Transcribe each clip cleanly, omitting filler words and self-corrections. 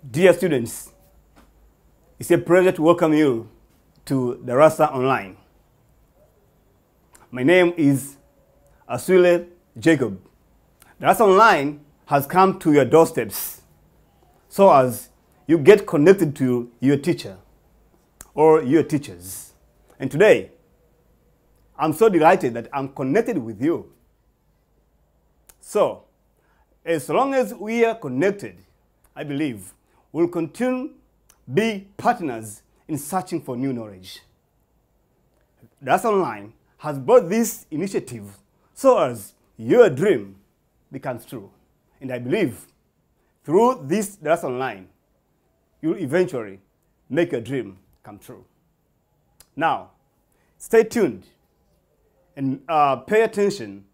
Dear students, it's a pleasure to welcome you to Darasa Online. My name is Aswile Jacob. Darasa Online has come to your doorsteps so as you get connected to your teacher or your teachers. And today, I'm so delighted that I'm connected with you. So, as long as we are connected, I believe we'll continue to be partners in searching for new knowledge. Darasa Online has brought this initiative so as your dream becomes true. And I believe through this Darasa Online, you'll eventually make your dream come true. Now, stay tuned and pay attention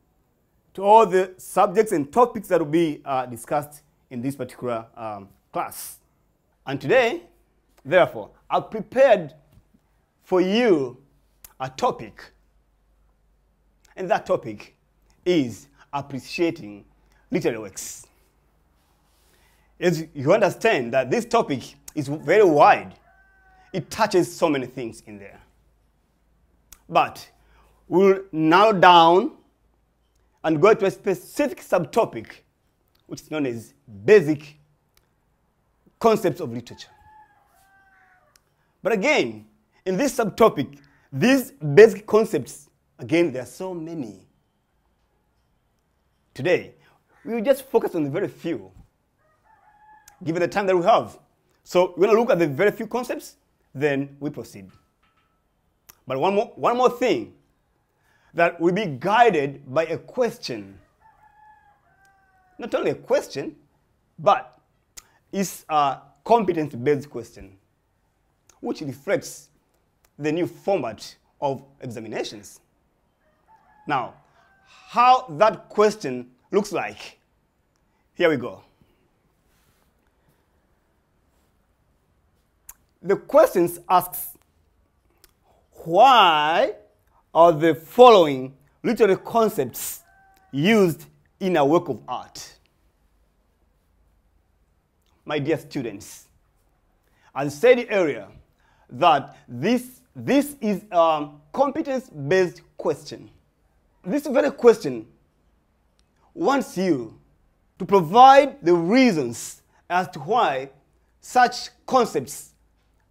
to all the subjects and topics that will be discussed in this particular class. And today, therefore, I've prepared for you a topic. And that topic is appreciating literary works. As you understand that this topic is very wide, it touches so many things in there. But we'll narrow down and go to a specific subtopic, which is known as basic concepts of literature. But again, in this subtopic, these basic concepts, again, there are so many. Today, we will just focus on the very few, given the time that we have. So we're going to look at the very few concepts, then we proceed. But one more thing, that will be guided by a question. Not only a question, but it's a competence-based question, which reflects the new format of examinations. Now, how that question looks like, here we go. The question asks, why are the following literary concepts used in a work of art? My dear students, I said earlier that this is a competence-based question. This very question wants you to provide the reasons as to why such concepts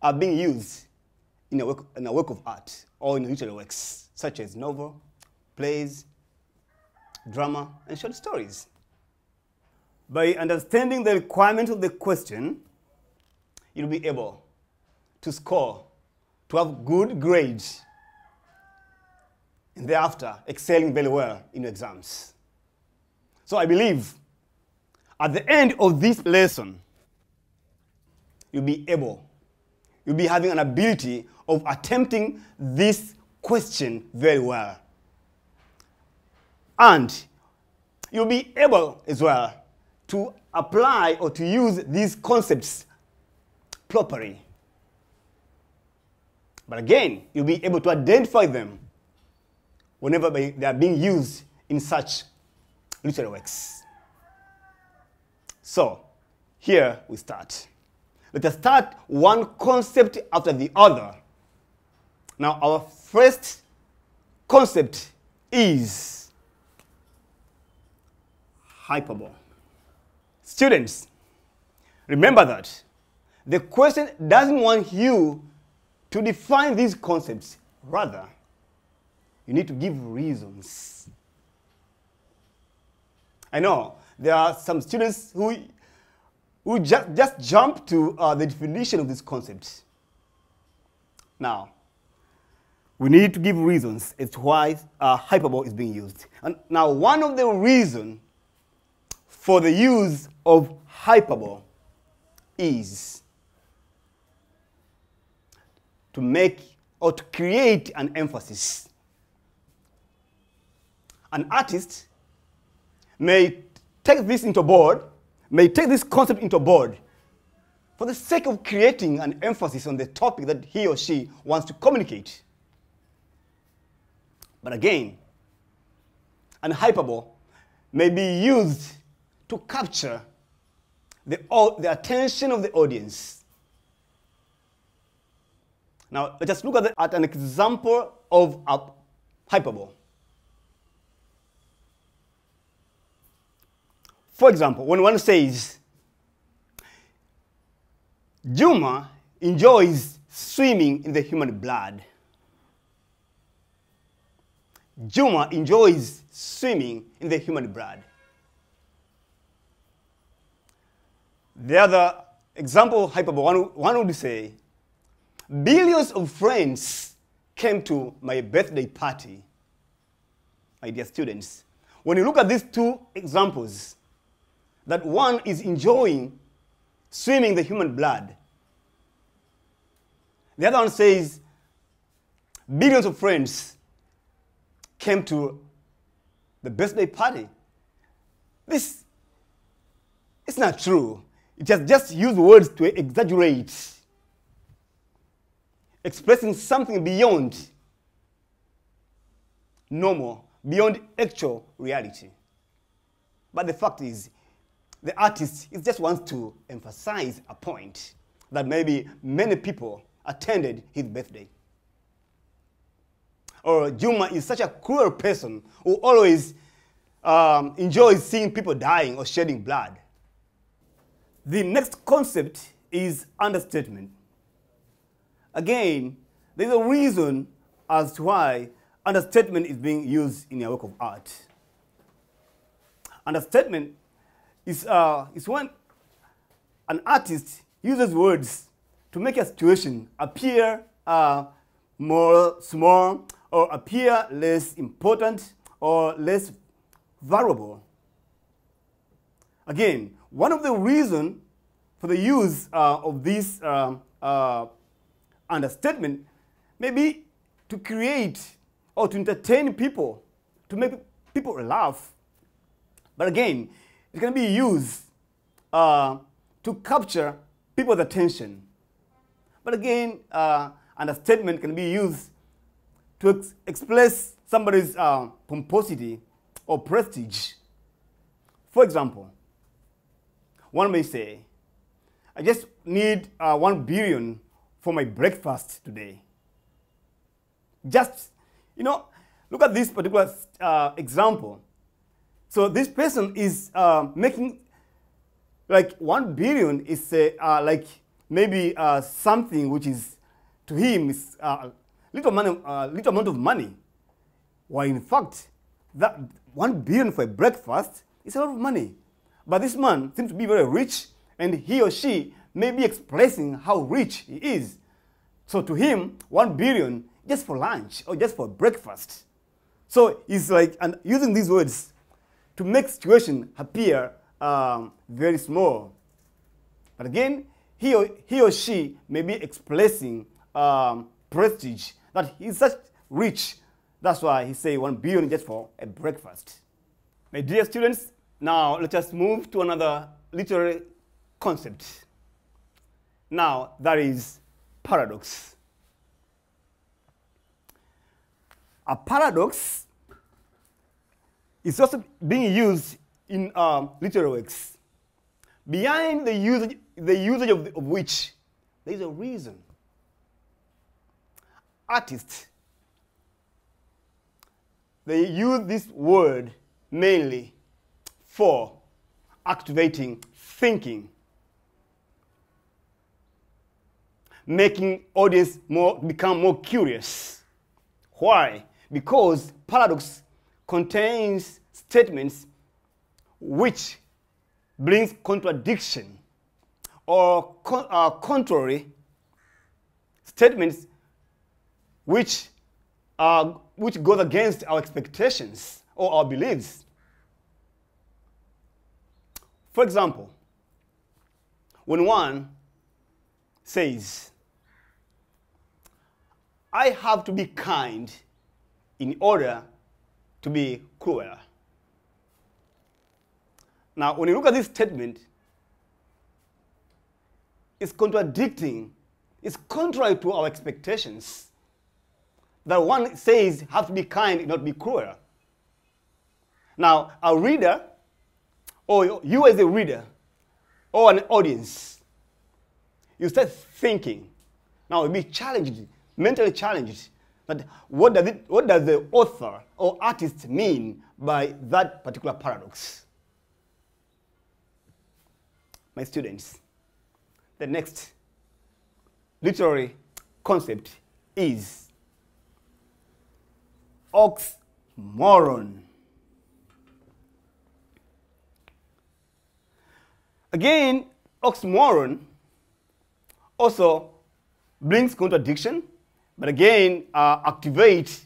are being used in a work of art or in literary works, such as novel, plays, drama, and short stories. By understanding the requirements of the question, you'll be able to score, to have good grades, and thereafter excelling very well in your exams. So I believe at the end of this lesson, you'll be having an ability of attempting this question very well. And you'll be able as well to apply or to use these concepts properly. But again, you'll be able to identify them whenever they are being used in such literary works. So, here we start. Let us start one concept after the other. Now, our first concept is hyperbole. Students, remember that the question doesn't want you to define these concepts. Rather, you need to give reasons. I know there are some students who just jump to the definition of this concept. Now, we need to give reasons as to why hyperbole is being used. And now, one of the reasons for the use of hyperbole is to make or to create an emphasis. An artist may take this concept into board for the sake of creating an emphasis on the topic that he or she wants to communicate. But again, an hyperbole may be used to capture the attention of the audience. Now, let us look at an example of a hyperbole. For example, when one says, Juma enjoys swimming in the human blood. Juma enjoys swimming in the human blood. The other example of hyperbole, one would say, billions of friends came to my birthday party. My dear students, when you look at these two examples, that one is enjoying swimming in the human blood. The other one says, billions of friends came to the birthday party. This is not true. It has just used words to exaggerate, expressing something beyond normal, beyond actual reality. But the fact is, the artist just wants to emphasize a point that maybe many people attended his birthday. Or Juma is such a cruel person who always enjoys seeing people dying or shedding blood. The next concept is understatement. Again, there's a reason as to why understatement is being used in a work of art. Understatement is when an artist uses words to make a situation appear more small or appear less important or less valuable. Again, one of the reasons for the use of this understatement may be to create or to entertain people, to make people laugh. But again, it can be used to capture people's attention. But again, understatement can be used to express somebody's pomposity or prestige. For example, one may say, I just need 1 billion for my breakfast today. Just, look at this particular example. So this person is making, like 1 billion is like maybe something which is, to him, is little amount of money. While in fact, that 1 billion for a breakfast is a lot of money. But this man seems to be very rich, and he or she may be expressing how rich he is. So to him, 1 billion just for lunch or just for breakfast. So he's like using these words to make situation appear very small. But again, he or she may be expressing prestige, that he's such rich. That's why he say 1 billion just for a breakfast. My dear students, now let us move to another literary concept. Now, that is paradox. A paradox is also being used in literary works, behind the usage of which there is a reason. Artists, they use this word mainly for activating thinking, making audience become more curious. Why? Because paradox contains statements which brings contradiction or contrary statements which goes against our expectations or our beliefs. For example, when one says, I have to be kind in order to be cruel. Now, when you look at this statement, it's contradicting, it's contrary to our expectations. That one says, have to be kind and not be cruel. Now, a reader, or you as a reader, or an audience, you start thinking. Now you'll be challenged, mentally challenged, that what does the author or artist mean by that particular paradox? My students, the next literary concept is oxymoron. Again, oxymoron also brings contradiction, but again, activate,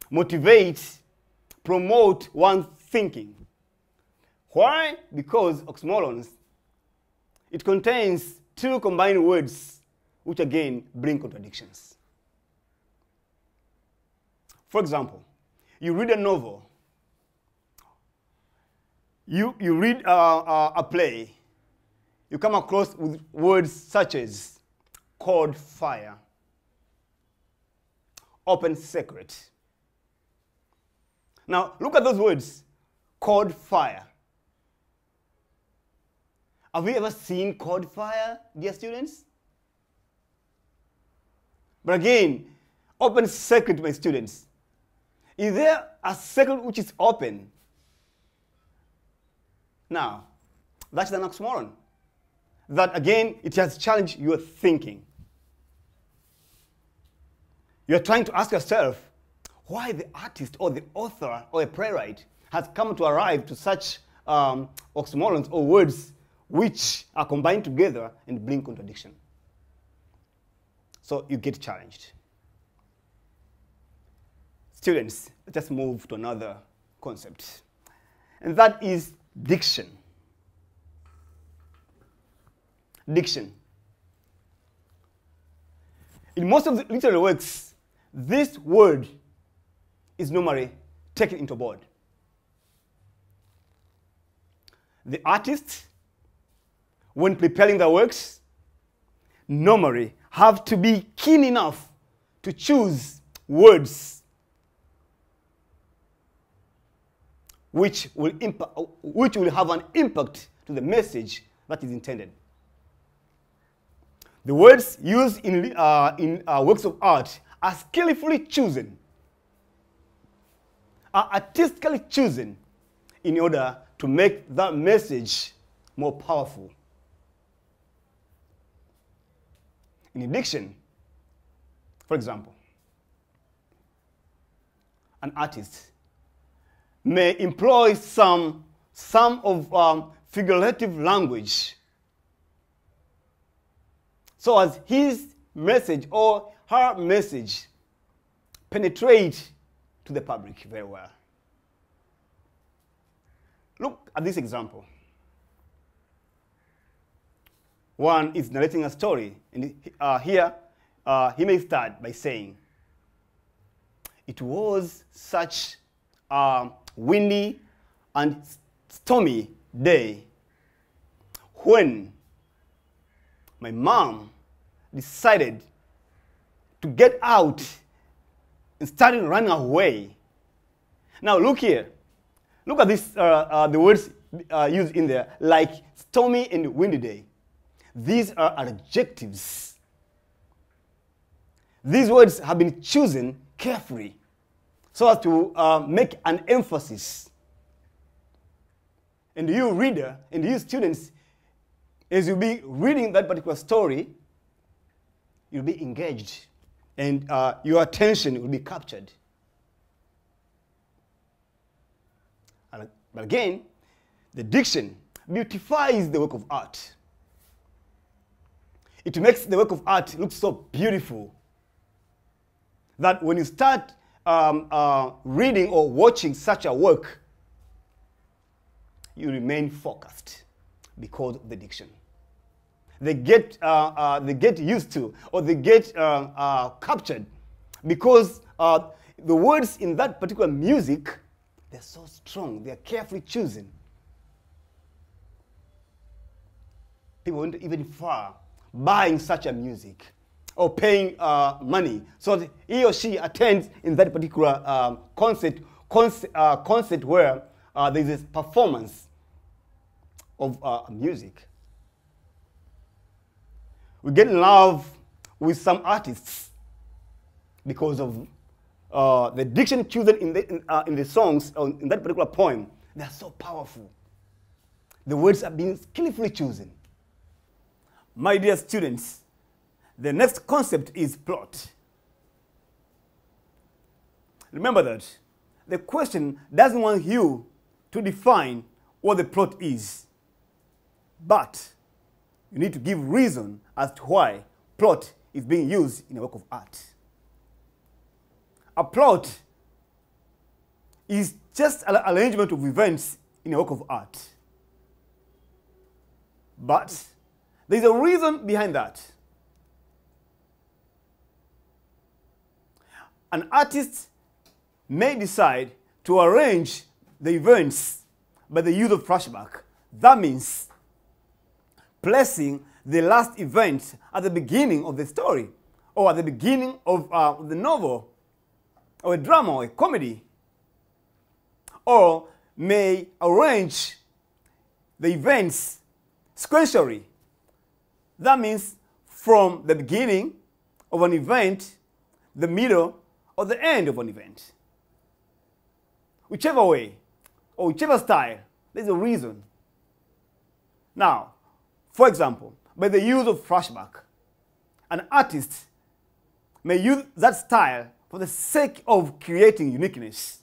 motivate, promote one's thinking. Why? Because oxymorons, it contains two combined words, which again bring contradictions. For example, you read a novel, you read a play, you come across with words such as cold fire, open secret. Now, look at those words, cold fire. Have you ever seen cold fire, dear students? But again, open secret, my students. Is there a secret which is open? Now, that's an oxymoron. That again, it has challenged your thinking. You're trying to ask yourself why the artist or the author or a playwright has come to arrive to such oxymorons or words which are combined together and bring contradiction. So you get challenged. Students, let us move to another concept, and that is diction. Diction. In most of the literary works, this word is normally taken into board. The artists, when preparing their works, normally have to be keen enough to choose words which will have an impact to the message that is intended. The words used in works of art are skillfully chosen, are artistically chosen in order to make that message more powerful. In diction, for example, an artist may employ some of figurative language so as his message or her message penetrate to the public very well. Look at this example. One is narrating a story, and here he may start by saying, "It was such a windy and stormy day when my mom decided to get out and started running away." Now look here. Look at this, the words used in there, like stormy and windy day. These are adjectives. These words have been chosen carefully so as to make an emphasis. And you reader and you students, as you'll be reading that particular story, you'll be engaged and your attention will be captured. But again, the diction beautifies the work of art. It makes the work of art look so beautiful that when you start reading or watching such a work, you remain focused because of the diction. They get used to, or they get captured because the words in that particular music, they're so strong, they're carefully chosen. People went even far buying such a music or paying money so that he or she attends in that particular concert where there is a performance of music. we get in love with some artists because of the diction chosen in the songs, or in that particular poem. They are so powerful. The words are being skillfully chosen. My dear students, the next concept is plot. Remember that the question doesn't want you to define what the plot is, but you need to give reason as to why plot is being used in a work of art. A plot is just an arrangement of events in a work of art. But there's a reason behind that. An artist may decide to arrange the events by the use of flashback. That means placing the last event at the beginning of the story, or at the beginning of the novel, or a drama, or a comedy, or may arrange the events sequentially. That means from the beginning of an event, the middle, or the end of an event. Whichever way, or whichever style, there's a reason. Now, for example, by the use of flashback, an artist may use that style for the sake of creating uniqueness.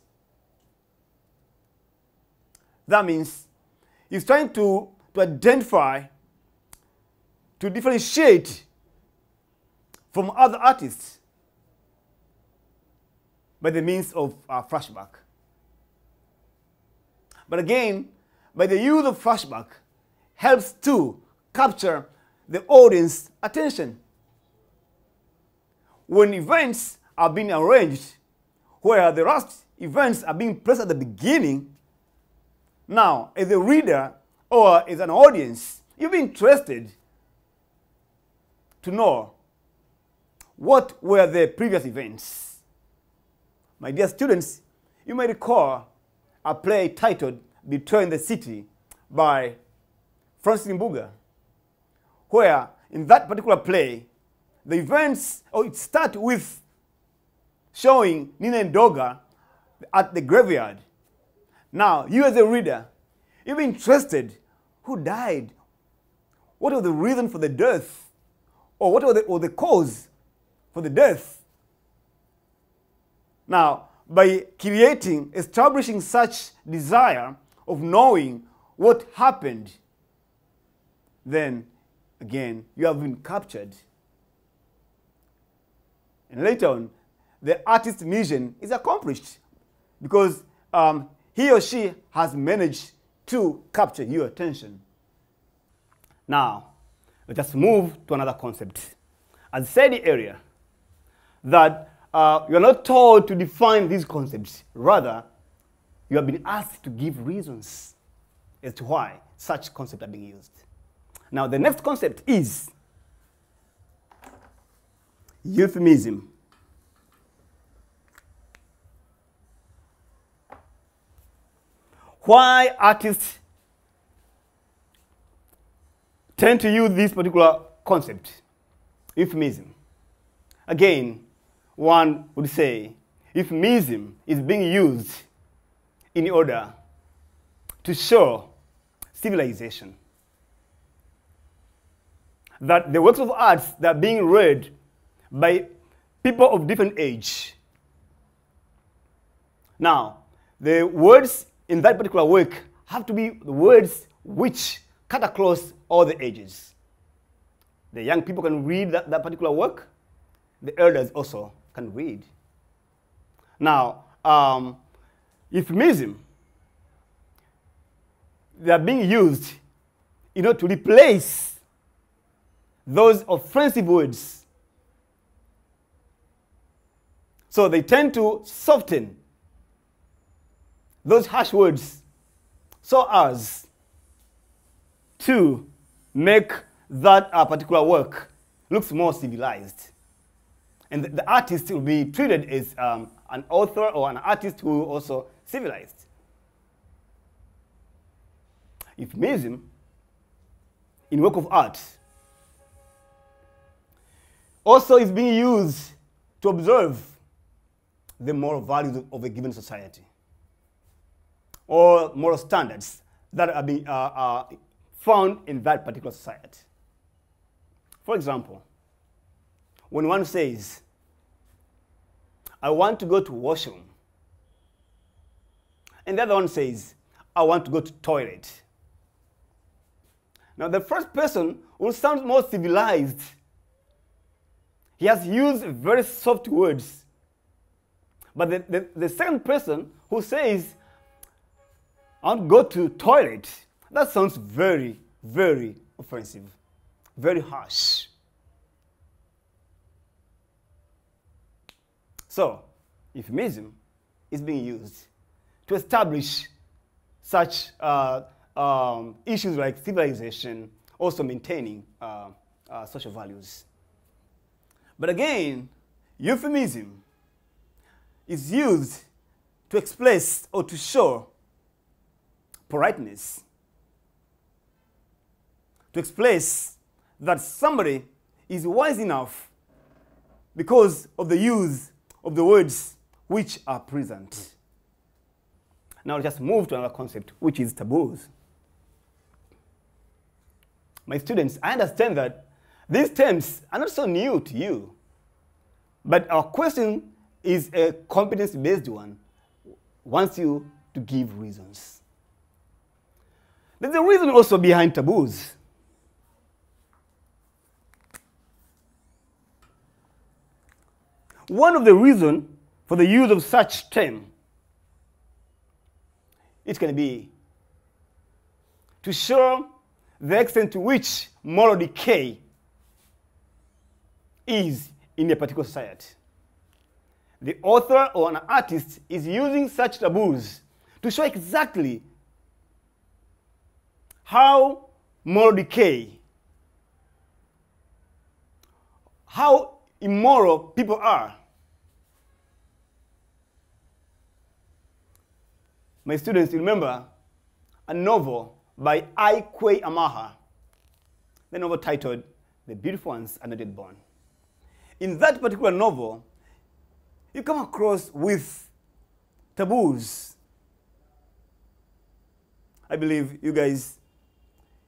That means he's trying to identify, to differentiate from other artists by the means of flashback. But again, by the use of flashback, helps to capture the audience's attention. When events are being arranged, where the last events are being placed at the beginning, now, as a reader or as an audience, you'll be interested to know what were the previous events. My dear students, you may recall a play titled Betrayal in the City by Francis Mbuga, where in that particular play, the events, it starts with showing Nina and Doga at the graveyard. Now, you as a reader, you'll be interested. Who died? What was the reason for the death? Or what was the cause for the death? Now, by establishing such desire of knowing what happened, then, again, you have been captured. And later on, the artist's mission is accomplished because he or she has managed to capture your attention. Now, let us move to another concept. As said earlier, that you are not told to define these concepts. Rather, you have been asked to give reasons as to why such concepts are being used. Now, the next concept is euphemism. Why artists tend to use this particular concept, euphemism? Again, one would say euphemism is being used in order to show civilization. That the works of art that are being read by people of different age. Now, the words in that particular work have to be the words which cut across all the ages. The young people can read that particular work. The elders also can read. Now, euphemism, they are being used in order to replace those offensive words. So they tend to soften those harsh words so as to make that particular work looks more civilized. And the artist will be treated as an author or an artist who is also civilized. Euphemism in work of art also is being used to observe the moral values of a given society or moral standards that are being found in that particular society. For example, when one says, I want to go to washroom, and the other one says, I want to go to toilet. Now the first person will sound more civilized. He has used very soft words. But the second person who says, I want to go to toilet, that sounds very, very offensive, very harsh. So, euphemism is being used to establish such issues like civilization, also maintaining social values. But again, euphemism is used to express or to show politeness, to express that somebody is wise enough because of the use of the words which are present. Now let's just move to another concept, which is taboos. My students, I understand that these terms are not so new to you, but our question is a competence-based one, wants you to give reasons. There's a reason also behind taboos. One of the reasons for the use of such term, it can be to show the extent to which moral decay is in a particular society. The author or an artist is using such taboos to show exactly how moral decay, how immoral people are. My students, remember a novel by Ikwe Amaha, the novel titled The Beautiful Ones Are Not Yet Born. In that particular novel, you come across with taboos. I believe you guys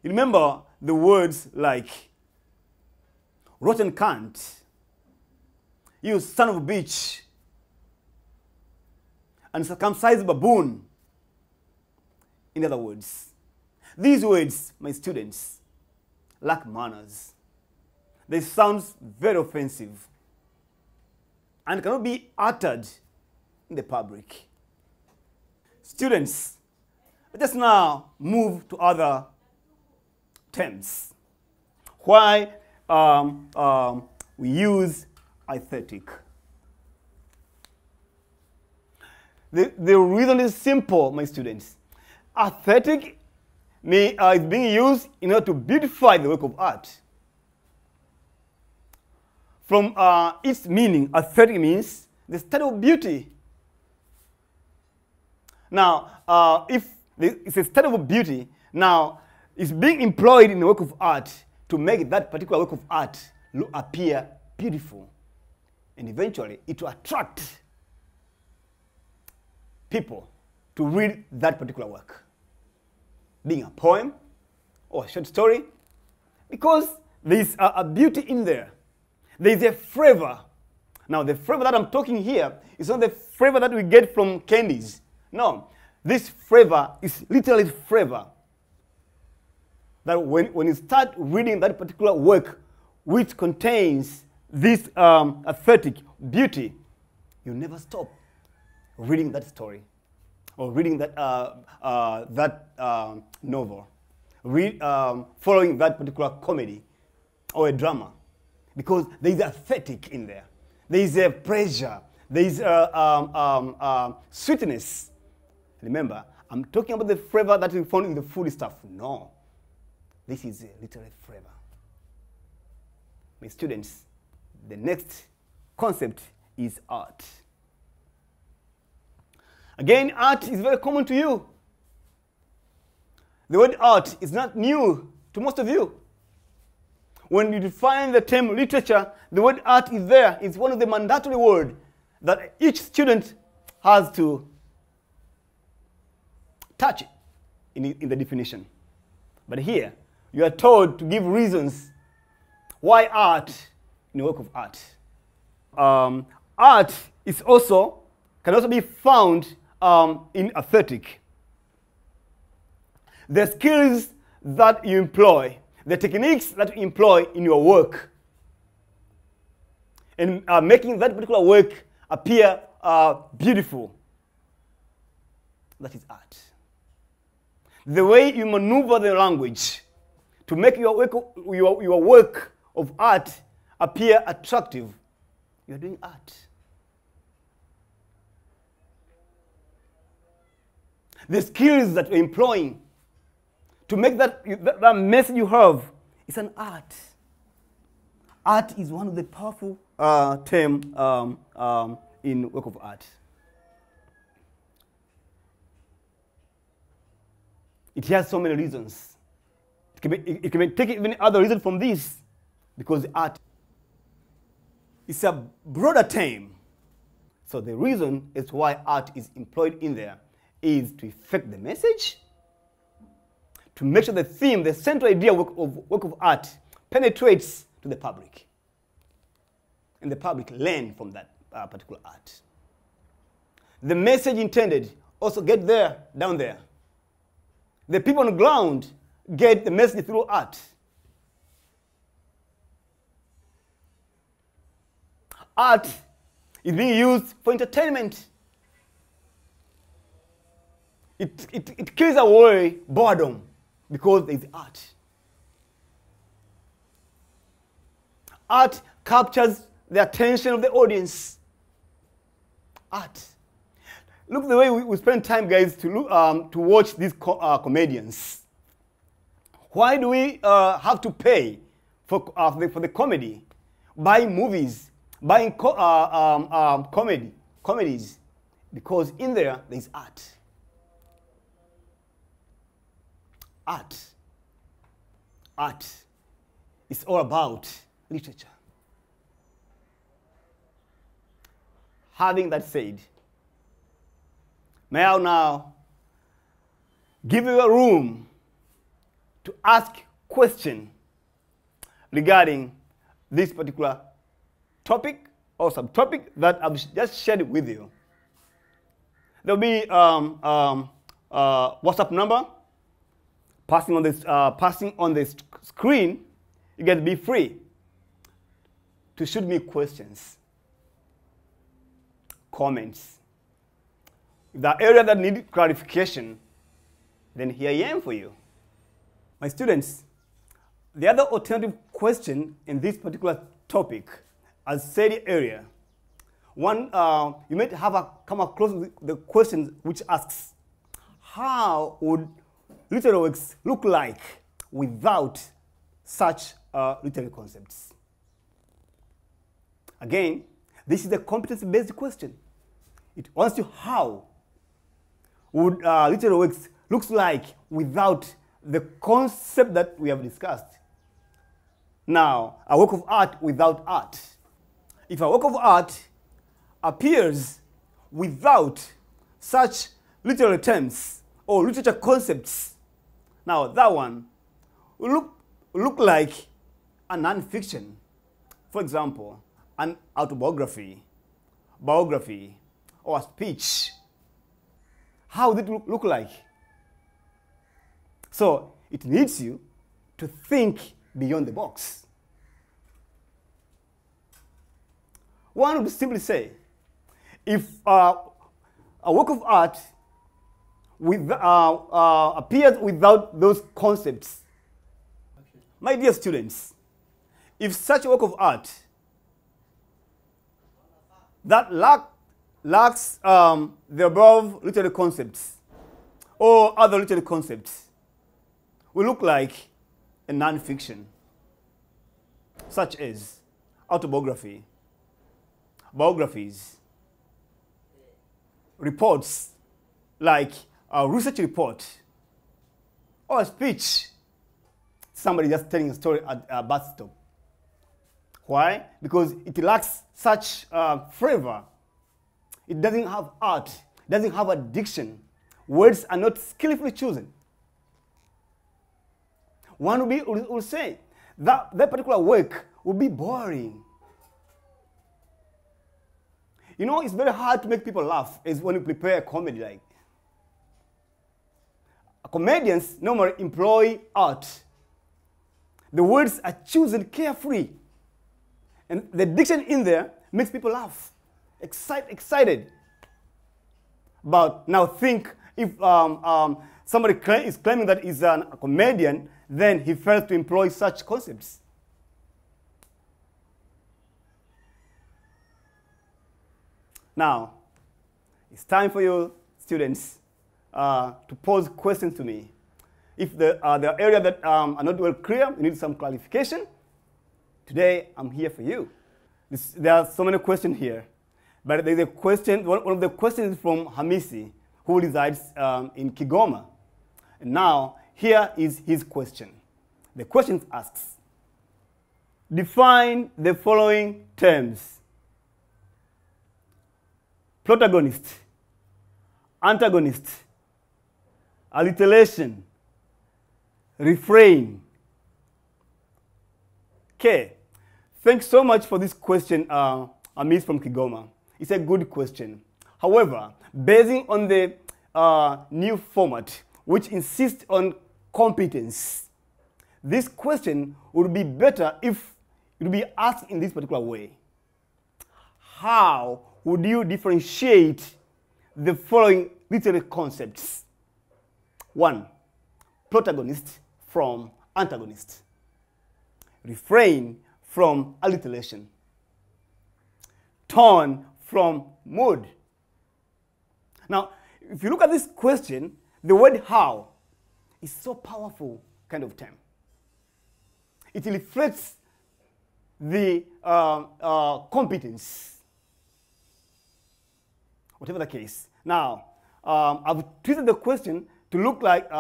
remember the words like rotten cunt, you son of a bitch, and circumcised baboon. In other words, these words, my students, lack manners. They sound very offensive and cannot be uttered in the public. Students, let us now move to other terms. Why we use aesthetic. The reason is simple, my students. Aesthetic is being used in order to beautify the work of art. From its meaning, aesthetic means the study of beauty. Now, if it's a study of beauty, now it's being employed in the work of art to make that particular work of art appear beautiful. And eventually, it will attract people to read that particular work, being a poem or a short story, because there's a beauty in there. There's a flavor. Now, the flavor that I'm talking here is not the flavor that we get from candies. No, this flavor is literally flavor. That when you start reading that particular work, which contains this aesthetic beauty, you never stop reading that story or reading that novel, following that particular comedy or a drama, because there is aesthetic in there. There is a pleasure. There is sweetness. Remember, I'm talking about the flavor that we found in the food stuff. No, this is a literary flavor. My students, the next concept is art. Again, art is very common to you. The word art is not new to most of you. when you define the term literature, the word art is there. It's one of the mandatory words that each student has to touch it in the definition. But here, you are told to give reasons why art in a work of art. Art is can also be found in aesthetic. The skills that you employ, the techniques that you employ in your work, and making that particular work appear beautiful, that is art. The way you maneuver the language to make your work of art appear attractive, you're doing art. The skills that you're employing to make that message you have is an art. Art is one of the powerful terms in work of art. It has so many reasons. It can take even other reasons from this, because art is a broader term. So the reason as to why art is employed in there is to effect the message, to make sure the theme, the central idea of work of art penetrates to the public, and the public learn from that particular art. The message intended also get there, down there. The people on the ground get the message through art. Art is being used for entertainment. It kills away boredom because there is art. Art captures the attention of the audience. Art. Look the way we spend time, guys, to watch these comedians. Why do we have to pay for the comedy? Buying movies, buying comedies, because in there is art. Art is all about literature. Having that said, may I now give you a room to ask questions regarding this particular topic or subtopic that I've just shared with you. There will be WhatsApp number passing on the screen. You can be free to shoot me questions, comments. If there are areas that need clarification, then here I am for you. My students, the other alternative question in this particular topic, as said earlier, one, you might have come across the question which asks, how would literary works look like without such literary concepts? Again, this is a competence-based question. It wants to how would literary works looks like without the concept that we have discussed. Now, a work of art without art. If a work of art appears without such literary terms or literature concepts, now that one will look like a non-fiction. For example, an autobiography, biography, or a speech. How would it look like? So it needs you to think beyond the box. One would simply say, if a work of art appears without those concepts, okay. My dear students, if such a work of art that lacks the above literary concepts or other literary concepts will look like a non-fiction, such as autobiography, biographies, reports like a research report, or a speech, somebody just telling a story at a bus stop. Why? Because it lacks such flavor. It doesn't have art. It doesn't have a diction. Words are not skillfully chosen. One will say that particular work will be boring. You know, it's very hard to make people laugh is when you prepare a comedy. Like, comedians normally employ art. The words are chosen carefully. And the diction in there makes people laugh, excited. But now think if somebody is claiming that he's a comedian, then he fails to employ such concepts. Now, it's time for you students to pose questions to me. If the area that are not well clear, you need some clarification, today I'm here for you. There are so many questions here, but there's a question, one of the questions is from Hamisi, who resides in Kigoma. And now, here is his question. The question asks, define the following terms: protagonist, antagonist, alliteration, refrain. Okay, thanks so much for this question, Amis from Kigoma. It's a good question. However, basing on the new format, which insists on competence, this question would be better if it would be asked in this particular way. How would you differentiate the following literary concepts? 1. Protagonist from antagonist. Refrain from alliteration. Tone from mood. Now, if you look at this question, the word how is so powerful kind of term. It reflects the competence. Whatever the case. Now, I've twisted the question to look like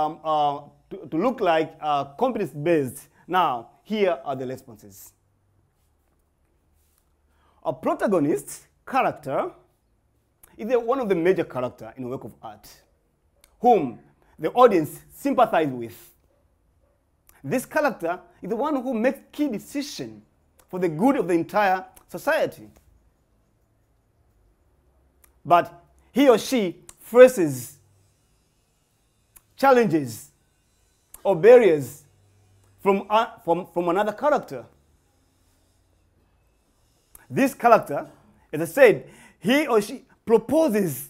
competence-based. Now, here are the responses. A protagonist character is one of the major characters in a work of art, whom the audience sympathizes with. This character is the one who makes key decisions for the good of the entire society. But he or she faces challenges or barriers from another character. This character, as I said, he or she proposes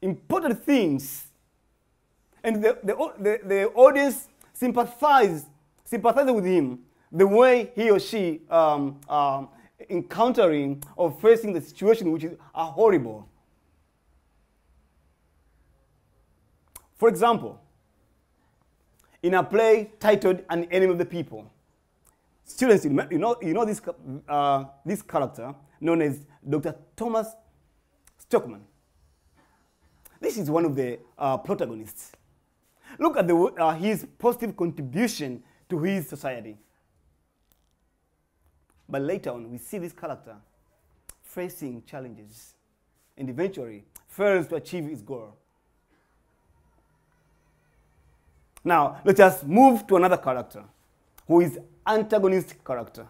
important things, and the audience sympathizes with him the way he or she encountering or facing the situation which is horrible. For example, in a play titled An Enemy of the People, students, you know this character known as Dr. Thomas Stockman. This is one of the protagonists. Look at his positive contribution to his society. But later on, we see this character facing challenges and eventually fails to achieve his goal. Now, let us move to another character, who is antagonist character.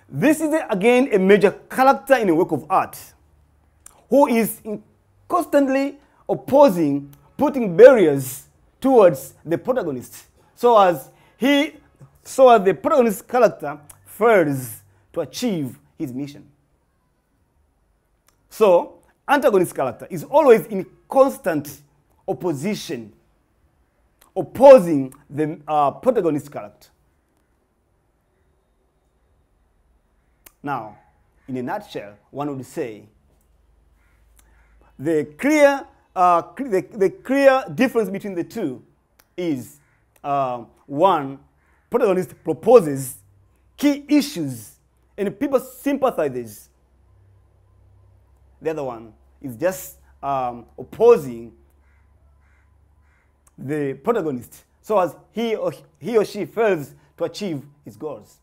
This is, again, a major character in a work of art, who is constantly opposing, putting barriers towards the protagonist, so as the protagonist character fails to achieve his mission. So, antagonist character is always in constant opposition, opposing the protagonist character. Now, in a nutshell, one would say the clear difference between the two is one, protagonist proposes key issues and people sympathize. The other one is just opposing the protagonist so as he or she fails to achieve his goals.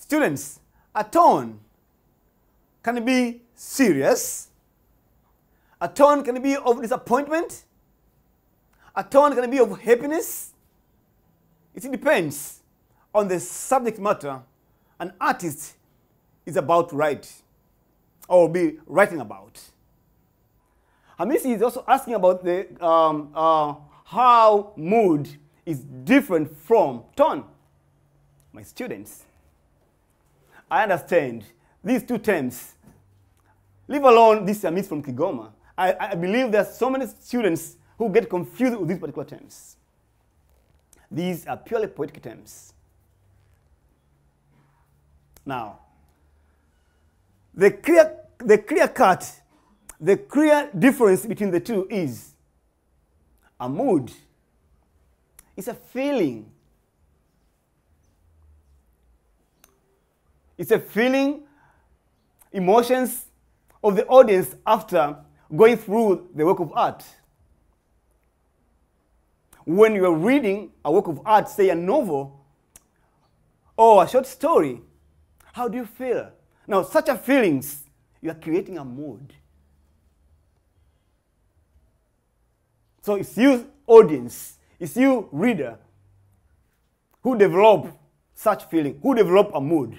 Students, a tone can be serious. A tone can be of disappointment. A tone can be of happiness. It depends on the subject matter an artist is about to write or be writing about. Hamisi is also asking about the how mood is different from tone. My students, I understand these two terms. Leave alone this Hamisi from Kigoma. I believe there are so many students who get confused with these particular terms. These are purely poetic terms. Now, the clear difference between the two is a mood is a feeling. It's a feeling, emotions of the audience after going through the work of art. When you are reading a work of art, say a novel or a short story, how do you feel? Now, such a feelings, you are creating a mood. So it's you, audience, it's you, reader, who develop such feeling, who develop a mood.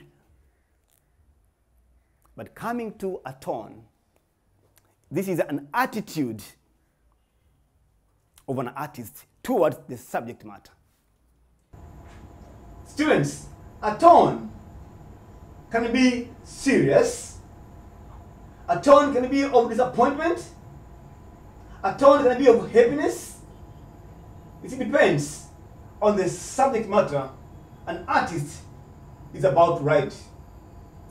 But coming to a tone, this is an attitude of an artist towards the subject matter. Students, a tone can be serious. A tone can be of disappointment. A tone can be of happiness. It depends on the subject matter an artist is about to write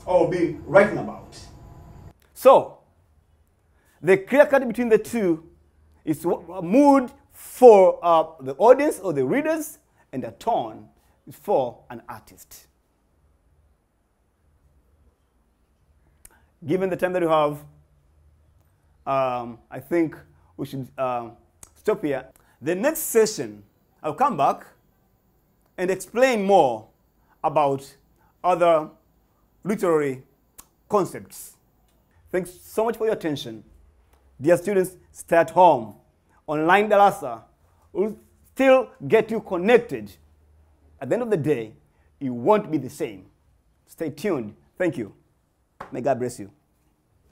or be writing about. So, the clear cut between the two is a mood for the audience or the readers, and a tone is for an artist. Given the time that we have, I think we should stop here. The next session, I'll come back and explain more about other literary concepts. Thanks so much for your attention. Dear students, stay at home. Online Darasa will still get you connected. At the end of the day, it won't be the same. Stay tuned. Thank you. May God bless you.